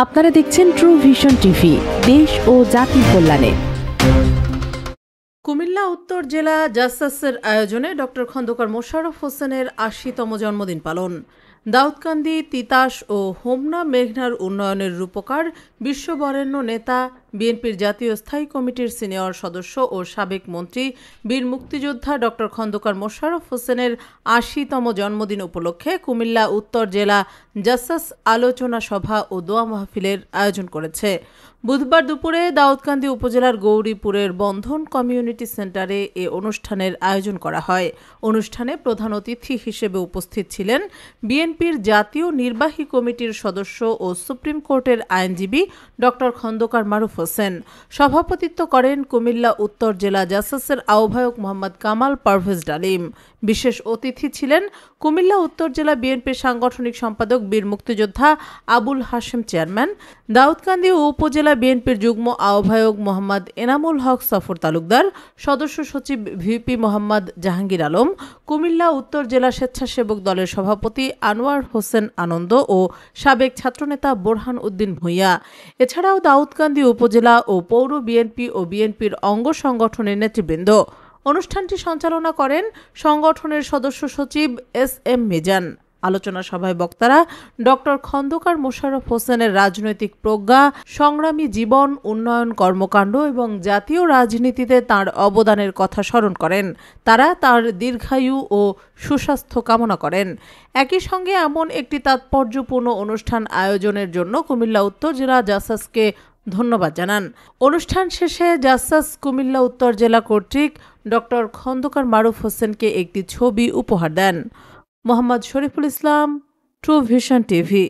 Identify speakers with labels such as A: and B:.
A: আপনারা দেখছেন true vision TV, দেশ ও জাতির কল্যাণে।
B: কুমিল্লা উত্তর জেলা জাসাসের আয়োজনে ডক্টর খন্দকার মোশাররফ হোসেনের ৮০তম জন্মদিন পালন। দাউদকান্দি, তিতাস ও হোমনা মেঘনার উন্নয়নের রূপকার বিশ্ববরেণ্য নেতা, বিএনপির জাতীয় স্থায়ী কমিটির সিনিয়র সদস্য ও সাবেক মন্ত্রী, বীর মুক্তিযোদ্ধা ডক্টর খন্দকার মোশাররফ হোসেনের ৮০তম জন্মদিন উপলক্ষে কুমিল্লা উত্তর জেলা জাসাস আলোচনা সভা ও দোয়া মাহফিলের আয়োজন করেছে। বুধবার দুপুরে দাউদকান্দি উপজেলার গৌরীপুরের বন্ধন কমিউনিটি সেন্টারে এ অনুষ্ঠানের আয়োজন করা হয়। অনুষ্ঠানে প্রধান অতিথি হিসেবে উপস্থিত ছিলেন বিএনপির জাতীয় নির্বাহী কমিটির সদস্য ও সুপ্রিম কোর্টের আইনজীবী ডক্টর খন্দকার মারুফ হোসেন। সভাপতিত্ব করেন কুমিল্লা উত্তর জেলা জাসাসের আহ্বায়ক মোহাম্মদ কামাল পারভেজ ডালিম। বিশেষ অতিথি ছিলেন কুমিল্লা উত্তর জেলা বিএনপির সাংগঠনিক সম্পাদক, বীর মুক্তিযোদ্ধা আবুল হাশেম চেয়ারম্যান, দাউদকান্দি উপজেলা বিএনপির যুগ্ম আহ্বায়ক মোহাম্মদ এনামুল হক সফর তালুকদার, সদস্য সচিব ভিপি মোহাম্মদ জাহাঙ্গীর আলম, কুমিল্লা উত্তর জেলা স্বেচ্ছাসেবক দলের সভাপতি আনোয়ার হোসেন আনন্দ ও সাবেক ছাত্রনেতা বোরহান উদ্দিন ভূঁইয়া। এছাড়াও দাউদকান্দি উপজেলা ও পৌর বিএনপি ও বিএনপির অঙ্গ সংগঠনের নেতৃবৃন্দ। অনুষ্ঠানটি সঞ্চালনা করেন সংগঠনের সদস্য সচিব এস.এম. মিজান। আলোচনা সভায় বক্তারা ডক্টর খন্দকার মোশাররফ হোসেনের রাজনৈতিক প্রজ্ঞা, সংগ্রামী জীবন, উন্নয়ন কর্মকাণ্ড এবং জাতীয় রাজনীতিতে তাঁর অবদানের কথা স্মরণ করেন। তারা তাঁর দীর্ঘায়ু ও সুস্বাস্থ্য কামনা করেন। একই সঙ্গে এমন একটি তাৎপর্যপূর্ণ অনুষ্ঠান আয়োজনের জন্য কুমিল্লা উত্তর জেলা জাসাসকে ধন্যবাদ জানান। অনুষ্ঠান শেষে জাসাস কুমিল্লা উত্তর জেলা কর্তৃক ডক্টর খন্দকার মারুফ হোসেনকে একটি ছবি উপহার দেন। Mohammad Shariful Islam, true vision TV.